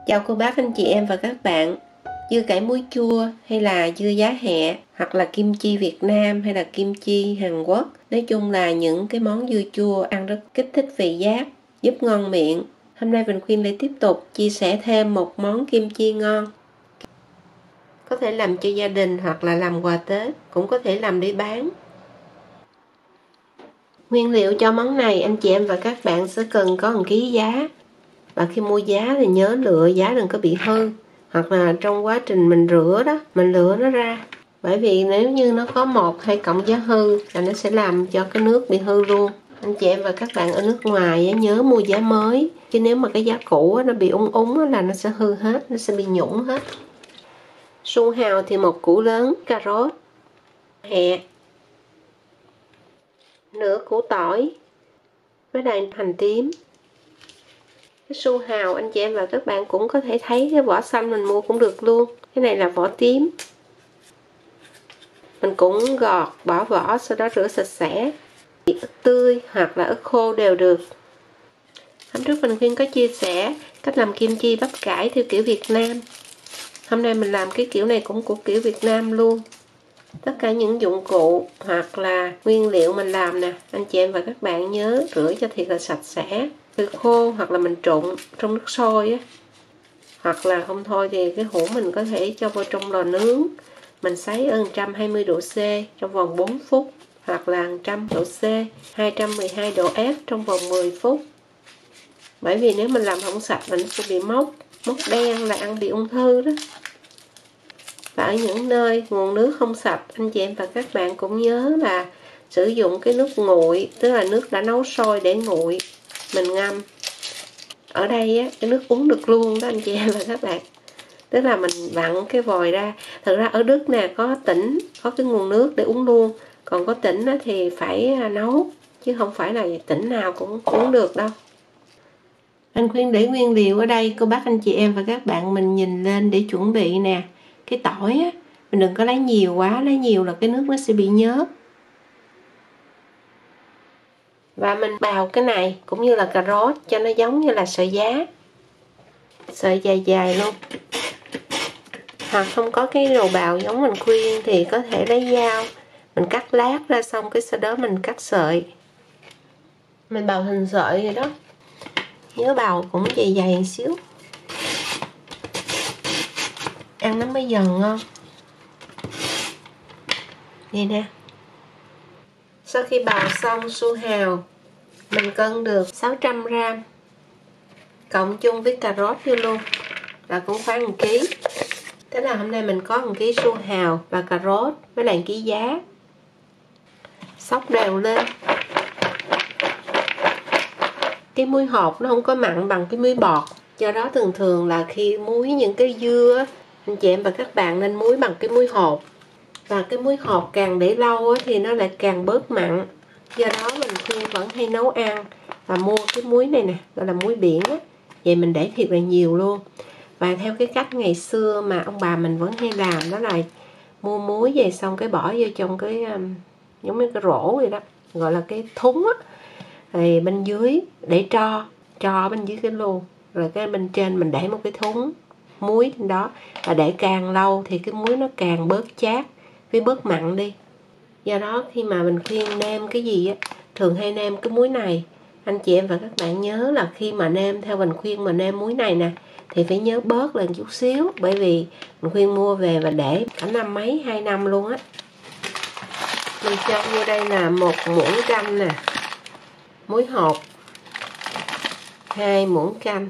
Chào cô bác, anh chị em và các bạn. Dưa cải muối chua hay là dưa giá hẹ hoặc là kim chi Việt Nam hay là kim chi Hàn Quốc, nói chung là những cái món dưa chua ăn rất kích thích vị giác, giúp ngon miệng. Hôm nay Bình Khuyên lại tiếp tục chia sẻ thêm một món kim chi ngon. Có thể làm cho gia đình hoặc là làm quà Tết, cũng có thể làm để bán. Nguyên liệu cho món này anh chị em và các bạn sẽ cần có 1 kg giá. Và khi mua giá thì nhớ lựa giá đừng có bị hư, hoặc là trong quá trình mình rửa đó mình lựa nó ra, bởi vì nếu như nó có 1-2 cọng giá hư là nó sẽ làm cho cái nước bị hư luôn. Anh chị em và các bạn ở nước ngoài nhớ mua giá mới, chứ nếu mà cái giá cũ nó bị úng là nó sẽ hư hết, nó sẽ bị nhũng hết. Su hào thì 1 củ lớn, cà rốt, hẹ, nửa củ tỏi với lại hành tím. Cái su hào anh chị em và các bạn cũng có thể thấy cái vỏ xanh mình mua cũng được luôn. Cái này là vỏ tím. Mình cũng gọt, bỏ vỏ, sau đó rửa sạch sẽ. Ớt tươi hoặc là ớt khô đều được. Hôm trước mình Khuyên có chia sẻ cách làm kim chi bắp cải theo kiểu Việt Nam. Hôm nay mình làm cái kiểu này cũng của kiểu Việt Nam luôn. Tất cả những dụng cụ hoặc là nguyên liệu mình làm nè, anh chị em và các bạn nhớ rửa cho thiệt là sạch sẽ. Từ khô hoặc là mình trộn trong nước sôi á, hoặc là không thôi thì cái hũ mình có thể cho vào trong lò nướng, mình sấy ở 120 độ C trong vòng 4 phút, hoặc là 100 độ C 212 độ F trong vòng 10 phút. Bởi vì nếu mình làm không sạch mình sẽ bị mốc đen, là ăn bị ung thư đó. Và ở những nơi nguồn nước không sạch, anh chị em và các bạn cũng nhớ là sử dụng cái nước nguội, tức là nước đã nấu sôi để nguội, mình ngâm. Ở đây á, cái nước uống được luôn đó anh chị em và các bạn. Tức là mình vặn cái vòi ra. Thực ra ở Đức nè, có tỉnh có cái nguồn nước để uống luôn, còn có tỉnh thì phải nấu, chứ không phải là tỉnh nào cũng uống được đâu. Anh Khuyên để nguyên liệu ở đây, cô bác anh chị em và các bạn mình nhìn lên để chuẩn bị nè. Cái tỏi á, mình đừng có lấy nhiều quá, lấy nhiều là cái nước nó sẽ bị nhớt. Và mình bào cái này cũng như là cà rốt cho nó giống như là sợi giá, sợi dài dài luôn. Hoặc không có cái đồ bào giống mình Khuyên thì có thể lấy dao mình cắt lát ra, xong cái sau đó mình cắt sợi, mình bào hình sợi rồi đó. Nhớ bào cũng dày dày một xíu, ăn nó mới giòn ngon. Đây nè. Sau khi bào xong su hào mình cân được 600g, cộng chung với cà rốt vô luôn là cũng khoảng 1 kg. Thế là hôm nay mình có 1 kg su hào và cà rốt với lại 1 kg giá. Xóc đều lên. Cái muối hột nó không có mặn bằng cái muối bọt, do đó thường là khi muối những cái dưa, anh chị em và các bạn nên muối bằng cái muối hột. Và cái muối hột càng để lâu thì nó lại càng bớt mặn. Do đó mình Khuyên vẫn hay nấu ăn và mua cái muối này nè, gọi là muối biển á. Vậy mình để thiệt là nhiều luôn. Và theo cái cách ngày xưa mà ông bà mình vẫn hay làm, đó là mua muối về xong cái bỏ vô trong cái giống như cái rổ vậy đó, gọi là cái thúng á. Thì bên dưới để tro bên dưới cái lu, rồi cái bên trên mình để một cái thúng muối trên đó. Và để càng lâu thì cái muối nó càng bớt chát với bớt mặn đi. Do đó khi mà mình Khuyên nêm cái gì á, thường hay nêm cái muối này. Anh chị em và các bạn nhớ là khi mà nêm theo mình Khuyên mà nêm muối này nè, thì phải nhớ bớt lên chút xíu, bởi vì mình Khuyên mua về và để cả 5 mấy 2 năm luôn á. Mình cho vô đây là 1 muỗng canh nè, muối hột 2 muỗng canh,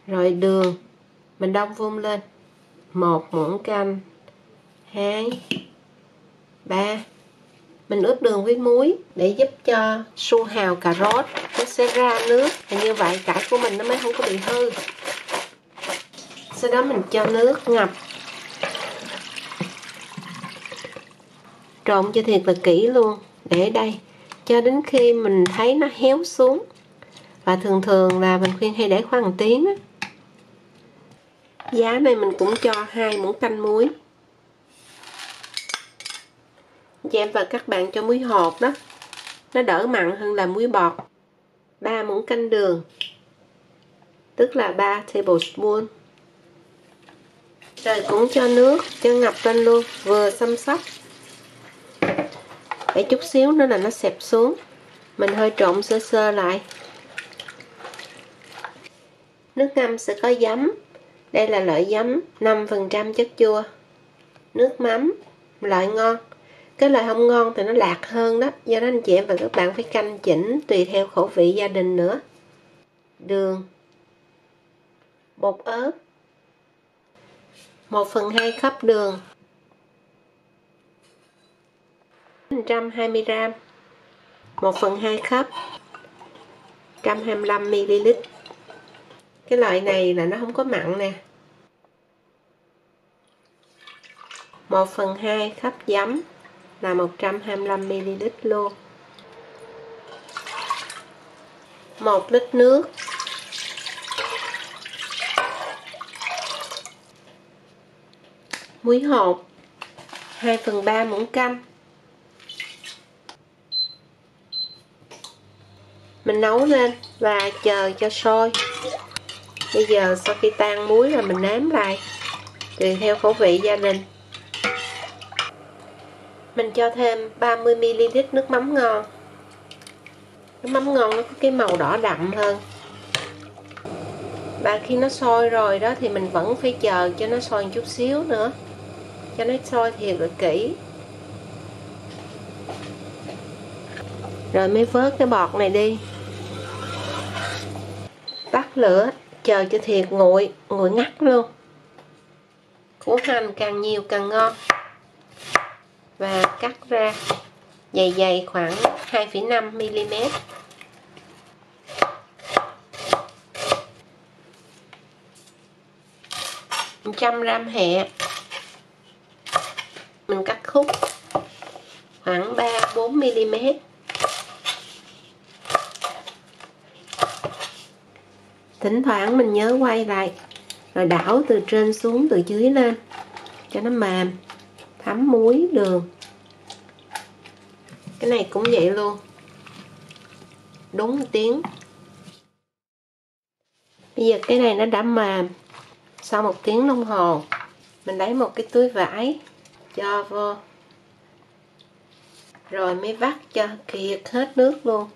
rồi đường mình đong vung lên 1 muỗng canh, 2, 3. Mình ướp đường với muối để giúp cho su hào cà rốt nó sẽ ra nước, và như vậy cải của mình nó mới không có bị hư. Sau đó mình cho nước ngập, trộn cho thiệt là kỹ luôn, để đây cho đến khi mình thấy nó héo xuống. Và thường là mình Khuyên hay để khoảng 1 tiếng á. Giá này mình cũng cho 2 muỗng canh muối. Chị em và các bạn cho muối hột đó, nó đỡ mặn hơn là muối bọt. 3 muỗng canh đường, tức là 3 tablespoon. Rồi cũng cho nước cho ngập lên luôn, vừa xăm xắp, để chút xíu nữa là nó xẹp xuống. Mình hơi trộn sơ sơ lại. Nước ngâm sẽ có giấm. Đây là loại giấm 5% chất chua. Nước mắm, loại ngon. Cái loại không ngon thì nó lạc hơn đó, do đó anh chị em và các bạn phải canh chỉnh tùy theo khẩu vị gia đình nữa. Đường, bột ớt, 1/2 cup đường, 120g, 1/2 cup, 125ml. Cái loại này là nó không có mặn nè. 1/2 cup giấm là 125ml luôn. 1 lít nước. Muối hột 2/3 muỗng canh. Mình nấu lên và chờ cho sôi. Bây giờ sau khi tan muối rồi mình nếm lại tùy theo khẩu vị gia đình. Mình cho thêm 30ml nước mắm ngon. Nước mắm ngon nó có cái màu đỏ đậm hơn. Và khi nó sôi rồi đó thì mình vẫn phải chờ cho nó sôi một chút xíu nữa, cho nó sôi thiệt là kỹ. Rồi mới vớt cái bọt này đi. Tắt lửa, chờ cho thiệt nguội ngắt luôn. Củ hành càng nhiều càng ngon. Và cắt ra dày dày khoảng 2,5mm. Trăm gram hẹ mình cắt khúc khoảng 3-4mm. Thỉnh thoảng mình nhớ quay lại rồi đảo từ trên xuống từ dưới lên cho nó mềm, thấm muối đường. Cái này cũng vậy luôn, đúng 1 tiếng. Bây giờ cái này nó đã mềm. Sau 1 tiếng đồng hồ mình lấy một cái túi vải cho vô, rồi mới vắt cho kiệt hết nước luôn.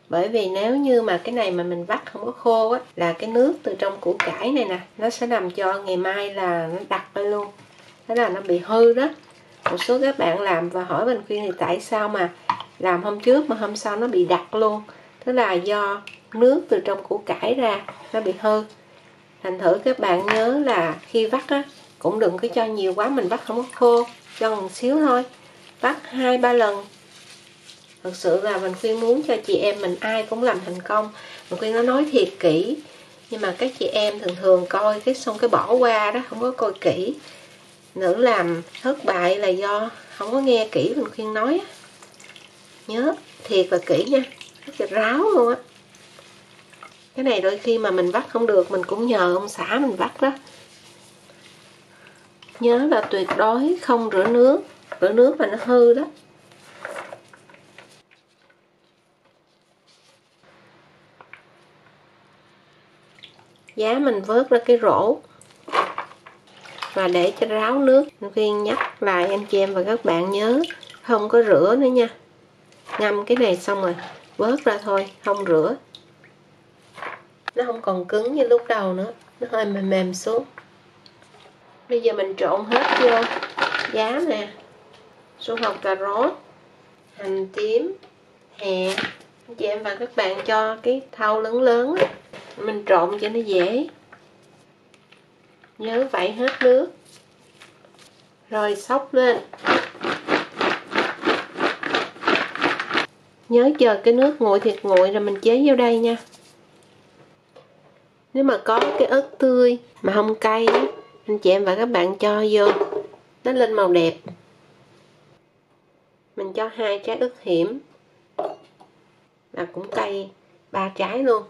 Bởi vì nếu như mà cái này mà mình vắt không có khô á, là cái nước từ trong củ cải này nè, nó sẽ làm cho ngày mai là nó đặc lên luôn, thế là nó bị hư đó. Một số các bạn làm và hỏi Bình Khuyên thì tại sao mà làm hôm trước mà hôm sau nó bị đặc luôn. Tức là do nước từ trong củ cải ra nó bị hư. Thành thử các bạn nhớ là khi vắt á, cũng đừng có cho nhiều quá, mình vắt không có khô, cho một xíu thôi. Vắt 2-3 lần. Thực sự là mình Khuyên muốn cho chị em mình ai cũng làm thành công. Mình Khuyên nó nói thiệt kỹ, nhưng mà các chị em thường thường coi cái xong cái bỏ qua đó, không có coi kỹ. Nữ làm thất bại là do không có nghe kỹ mình Khuyên nói á. Nhớ thiệt là kỹ nha, rất là ráo luôn á. Cái này đôi khi mà mình vắt không được mình cũng nhờ ông xã mình vắt đó. Nhớ là tuyệt đối không rửa nước mà nó hư đó. Giá mình vớt ra cái rổ và để cho ráo nước. Mình Khuyên nhắc lại anh chị em và các bạn nhớ không có rửa nữa nha. Ngâm cái này xong rồi vớt ra thôi, không rửa. Nó không còn cứng như lúc đầu nữa, nó hơi mềm mềm xuống. Bây giờ mình trộn hết vô. Giá nè, su hào cà rốt, hành tím, hẹ. Anh chị em và các bạn cho cái thau lớn lớn á, mình trộn cho nó dễ. Nhớ vẩy hết nước, rồi xóc lên. Nhớ chờ cái nước nguội thiệt nguội rồi mình chế vô đây nha. Nếu mà có cái ớt tươi mà không cay á, anh chị em và các bạn cho vô, nó lên màu đẹp. Mình cho 2 trái ớt hiểm là cũng cay 3 trái luôn.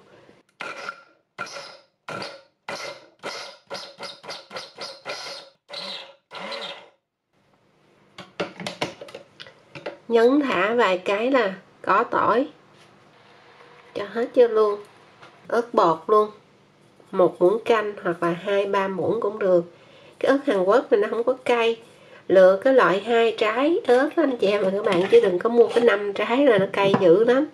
Nhấn thả vài cái là có tỏi, cho hết vô luôn, ớt bột luôn, 1 muỗng canh hoặc là 2-3 muỗng cũng được. Cái ớt Hàn Quốc này nó không có cay, lựa cái loại 2 trái ớt đó anh chị em và các bạn, chứ đừng có mua cái 5 trái là nó cay dữ lắm.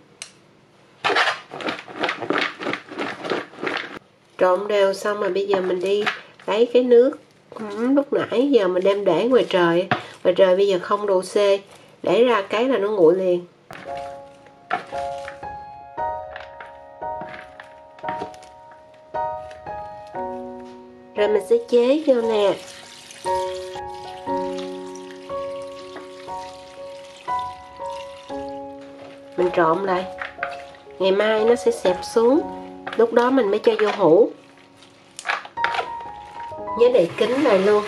Trộn đều xong rồi bây giờ mình đi lấy cái nước lúc nãy giờ mình đem để ngoài trời bây giờ 0 độ C, để ra cái là nó nguội liền. Rồi mình sẽ chế vô nè. Mình trộn lại, ngày mai nó sẽ xẹp xuống, lúc đó mình mới cho vô hũ. Nhớ để kín lại luôn.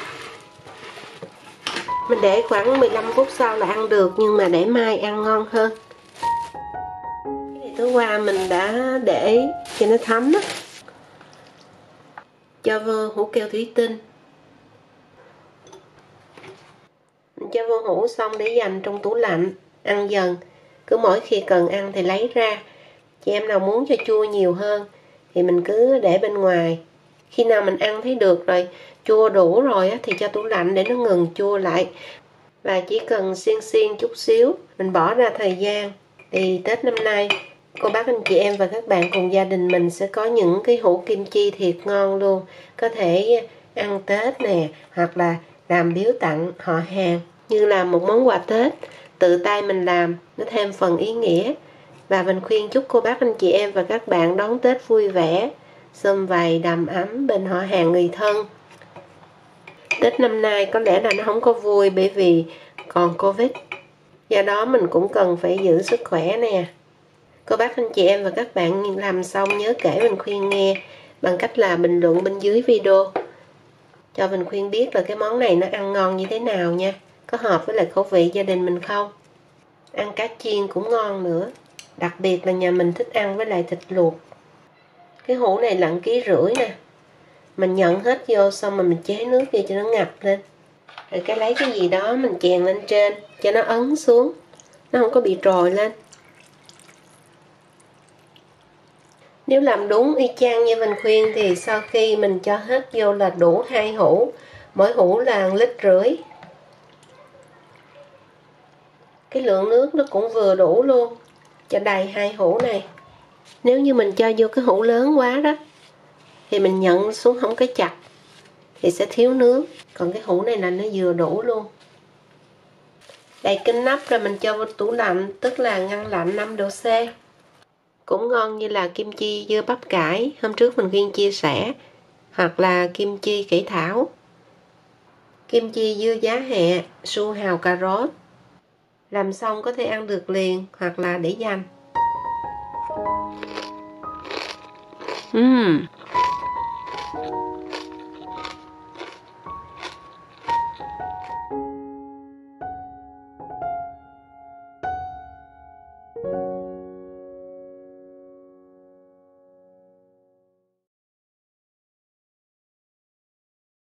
Mình để khoảng 15 phút sau là ăn được, nhưng mà để mai ăn ngon hơn. Cái này tối qua mình đã để cho nó thấm á. Cho vô hũ keo thủy tinh. Mình cho vô hũ xong để dành trong tủ lạnh, ăn dần. Cứ mỗi khi cần ăn thì lấy ra. Chị em nào muốn cho chua nhiều hơn thì mình cứ để bên ngoài. Khi nào mình ăn thấy được rồi, chua đủ rồi thì cho tủ lạnh để nó ngừng chua lại. Và chỉ cần xiên chút xíu, mình bỏ ra thời gian. Thì Tết năm nay, cô bác anh chị em và các bạn cùng gia đình mình sẽ có những cái hũ kim chi thiệt ngon luôn. Có thể ăn Tết nè, hoặc là làm biếu tặng họ hàng. Như là một món quà Tết, tự tay mình làm, nó thêm phần ý nghĩa. Và mình khuyên chúc cô bác anh chị em và các bạn đón Tết vui vẻ, sum vầy đầm ấm bên họ hàng người thân. Tết năm nay có lẽ là nó không có vui bởi vì còn Covid. Do đó mình cũng cần phải giữ sức khỏe nè. Cô bác anh chị em và các bạn làm xong nhớ kể mình khuyên nghe bằng cách là bình luận bên dưới video, cho mình khuyên biết là cái món này nó ăn ngon như thế nào nha. Có hợp với lại khẩu vị gia đình mình không? Ăn cá chiên cũng ngon nữa. Đặc biệt là nhà mình thích ăn với lại thịt luộc. Cái hũ này là 1,5 kg nè. Mình nhận hết vô xong rồi mình chế nước vô cho nó ngập lên. Rồi cái lấy cái gì đó mình chèn lên trên cho nó ấn xuống, nó không có bị trồi lên. Nếu làm đúng y chang như mình khuyên thì sau khi mình cho hết vô là đủ 2 hũ. Mỗi hũ là 1,5 lít. Cái lượng nước nó cũng vừa đủ luôn, cho đầy 2 hũ này. Nếu như mình cho vô cái hũ lớn quá đó thì mình nhận xuống không có chặt thì sẽ thiếu nước. Còn cái hũ này là nó vừa đủ luôn. Đậy kín nắp rồi mình cho vào tủ lạnh, tức là ngăn lạnh 5 độ C. Cũng ngon như là kim chi dưa bắp cải hôm trước mình khuyên chia sẻ, hoặc là kim chi kỹ thảo, kim chi dưa giá hẹ, su hào cà rốt. Làm xong có thể ăn được liền hoặc là để dành.